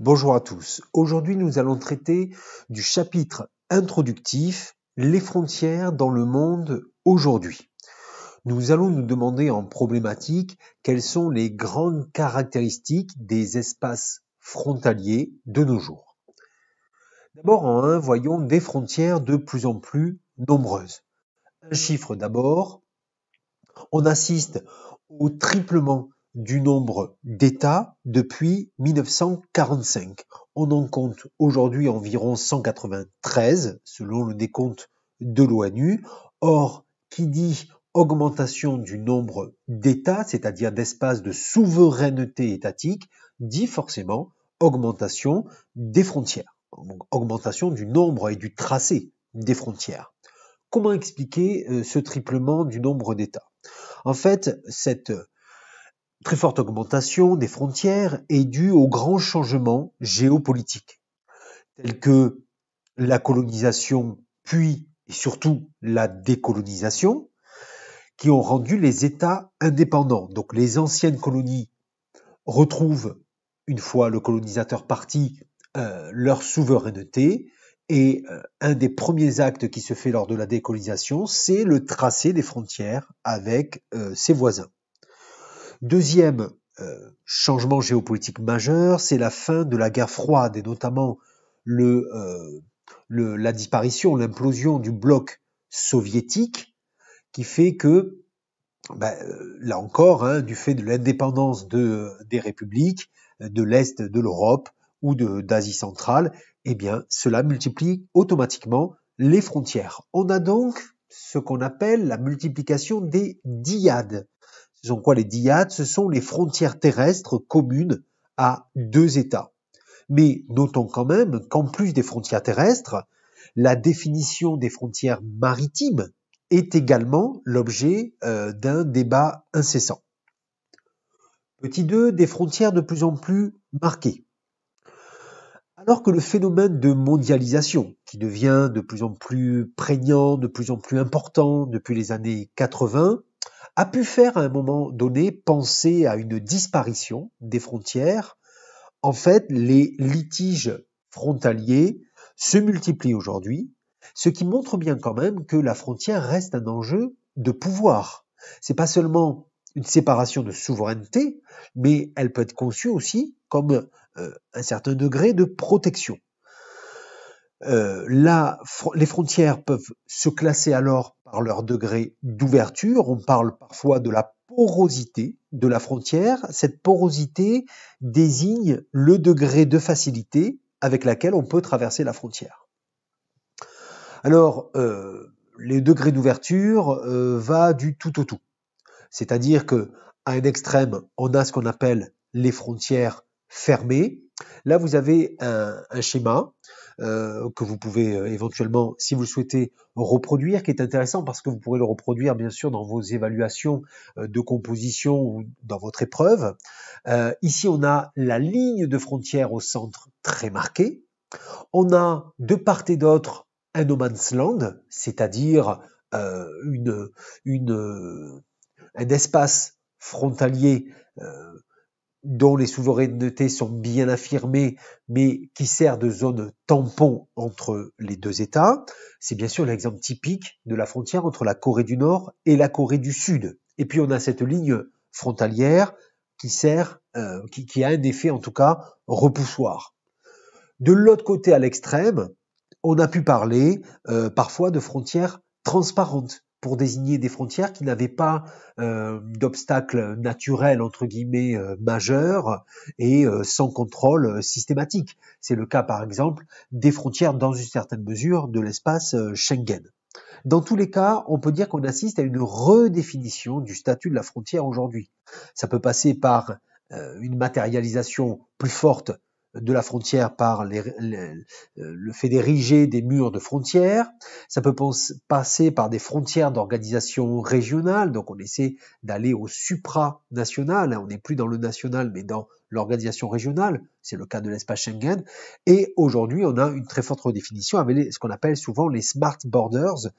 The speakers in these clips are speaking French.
Bonjour à tous. Aujourd'hui, nous allons traiter du chapitre introductif Les frontières dans le monde aujourd'hui. Nous allons nous demander en problématique quelles sont les grandes caractéristiques des espaces frontaliers de nos jours. D'abord, en 1, voyons des frontières de plus en plus nombreuses. Un chiffre d'abord, on assiste au triplement du nombre d'États depuis 1945. On en compte aujourd'hui environ 193 selon le décompte de l'ONU. Or, qui dit augmentation du nombre d'États, c'est-à-dire d'espaces de souveraineté étatique, dit forcément augmentation des frontières, donc augmentation du nombre et du tracé des frontières. Comment expliquer ce triplement du nombre d'États ? En fait, cette très forte augmentation des frontières est due aux grands changements géopolitiques, tels que la colonisation, puis et surtout la décolonisation, qui ont rendu les États indépendants. Donc les anciennes colonies retrouvent, une fois le colonisateur parti, leur souveraineté, et un des premiers actes qui se fait lors de la décolonisation, c'est le tracé des frontières avec ses voisins. Deuxième changement géopolitique majeur, c'est la fin de la guerre froide et notamment la disparition, l'implosion du bloc soviétique qui fait que, là encore, du fait de l'indépendance des républiques de l'Est de l'Europe ou d'Asie centrale, eh bien, cela multiplie automatiquement les frontières. On a donc ce qu'on appelle la multiplication des dyades. Ce sont quoi les dyades ? Ce sont les frontières terrestres communes à deux États. Mais notons quand même qu'en plus des frontières terrestres, la définition des frontières maritimes est également l'objet d'un débat incessant. Petit 2, des frontières de plus en plus marquées. Alors que le phénomène de mondialisation, qui devient de plus en plus prégnant, de plus en plus important depuis les années 80, a pu faire à un moment donné penser à une disparition des frontières, en fait, les litiges frontaliers se multiplient aujourd'hui, ce qui montre bien quand même que la frontière reste un enjeu de pouvoir. C'est pas seulement une séparation de souveraineté, mais elle peut être conçue aussi comme un certain degré de protection. Les frontières peuvent se classer alors par leur degré d'ouverture. On parle parfois de la porosité de la frontière. Cette porosité désigne le degré de facilité avec laquelle on peut traverser la frontière. Alors, les degrés d'ouverture va du tout au tout. C'est-à-dire que à un extrême, on a ce qu'on appelle les frontières fermées. Là, vous avez un schéma que vous pouvez éventuellement, si vous le souhaitez, reproduire, qui est intéressant parce que vous pourrez le reproduire bien sûr dans vos évaluations de composition ou dans votre épreuve. Ici, on a la ligne de frontière au centre très marquée. On a de part et d'autre un no man's land, c'est-à-dire un espace frontalier dont les souverainetés sont bien affirmées, mais qui sert de zone tampon entre les deux États. C'est bien sûr l'exemple typique de la frontière entre la Corée du Nord et la Corée du Sud. Et puis on a cette ligne frontalière qui sert, qui a un effet en tout cas repoussoir. De l'autre côté à l'extrême, on a pu parler parfois de frontières transparentes pour désigner des frontières qui n'avaient pas d'obstacles naturels entre guillemets majeurs et sans contrôle systématique. C'est le cas par exemple des frontières dans une certaine mesure de l'espace Schengen. Dans tous les cas, on peut dire qu'on assiste à une redéfinition du statut de la frontière aujourd'hui. Ça peut passer par une matérialisation plus forte de la frontière par le fait d'ériger des murs de frontières. Ça peut passer par des frontières d'organisation régionale, donc on essaie d'aller au supranational, on n'est plus dans le national mais dans l'organisation régionale, c'est le cas de l'espace Schengen, et aujourd'hui on a une très forte redéfinition avec ce qu'on appelle souvent les smart borders,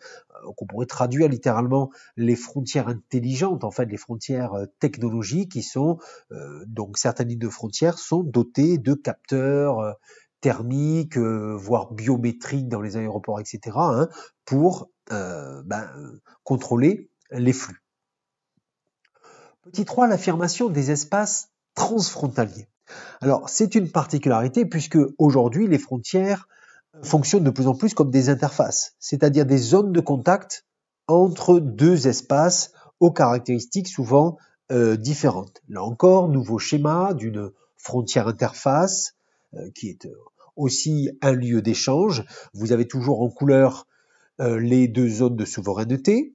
qu'on pourrait traduire littéralement les frontières intelligentes, en fait les frontières technologiques qui sont, donc certaines lignes de frontières sont dotées de capteurs thermiques, voire biométriques dans les aéroports, etc., hein, pour contrôler les flux. Petit 3, l'affirmation des espaces transfrontaliers. Alors, c'est une particularité puisque aujourd'hui, les frontières fonctionnent de plus en plus comme des interfaces, c'est-à-dire des zones de contact entre deux espaces aux caractéristiques souvent différentes. Là encore, nouveau schéma d'une frontière interface qui est aussi un lieu d'échange. Vous avez toujours en couleur les deux zones de souveraineté.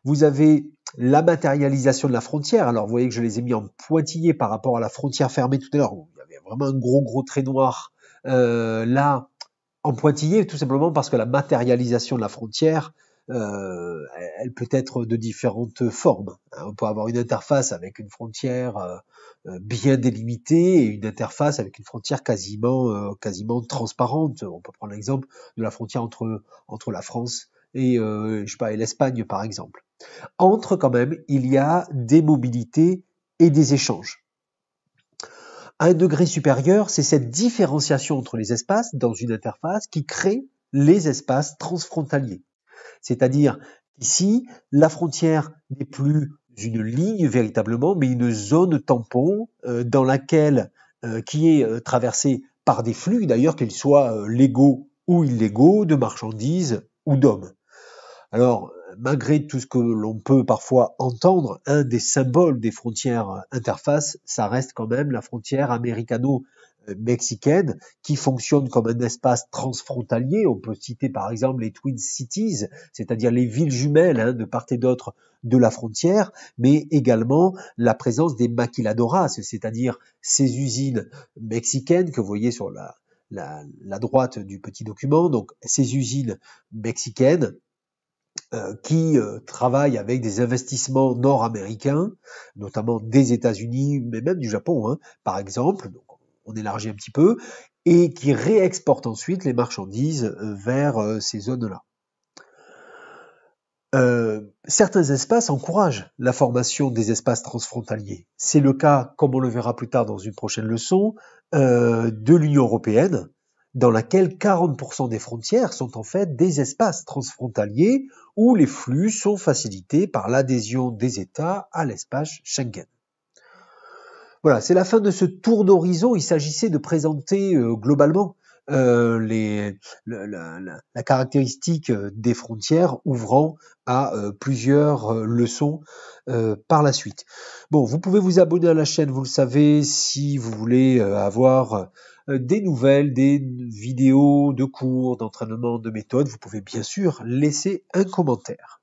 Vous avez la matérialisation de la frontière. Alors, vous voyez que je les ai mis en pointillé par rapport à la frontière fermée tout à l'heure, où il y avait vraiment un gros trait noir. Là, en pointillé, tout simplement parce que la matérialisation de la frontière, elle peut être de différentes formes. On peut avoir une interface avec une frontière bien délimitée et une interface avec une frontière quasiment transparente. On peut prendre l'exemple de la frontière entre la France et et l'Espagne par exemple. Entre quand même, il y a des mobilités et des échanges. À un degré supérieur, c'est cette différenciation entre les espaces dans une interface qui crée les espaces transfrontaliers. C'est-à-dire qu'ici, la frontière n'est plus une ligne véritablement, mais une zone tampon dans laquelle qui est traversée par des flux, d'ailleurs qu'ils soient légaux ou illégaux, de marchandises ou d'hommes. Alors, malgré tout ce que l'on peut parfois entendre, un des symboles des frontières interfaces, ça reste quand même la frontière américano-mexicaine qui fonctionne comme un espace transfrontalier. On peut citer par exemple les Twin Cities, c'est-à-dire les villes jumelles de part et d'autre de la frontière, mais également la présence des maquiladoras, c'est-à-dire ces usines mexicaines que vous voyez sur la droite du petit document, donc ces usines mexicaines qui travaillent avec des investissements nord-américains, notamment des États-Unis, mais même du Japon, hein, par exemple, donc on élargit un petit peu, et qui réexportent ensuite les marchandises vers ces zones-là. Certains espaces encouragent la formation des espaces transfrontaliers. C'est le cas, comme on le verra plus tard dans une prochaine leçon, de l'Union européenne, dans laquelle 40% des frontières sont en fait des espaces transfrontaliers où les flux sont facilités par l'adhésion des États à l'espace Schengen. Voilà, c'est la fin de ce tour d'horizon. Il s'agissait de présenter globalement la caractéristique des frontières ouvrant à plusieurs leçons par la suite. Bon, vous pouvez vous abonner à la chaîne, vous le savez, si vous voulez avoir des nouvelles, des vidéos de cours, d'entraînement, de méthode. Vous pouvez bien sûr laisser un commentaire.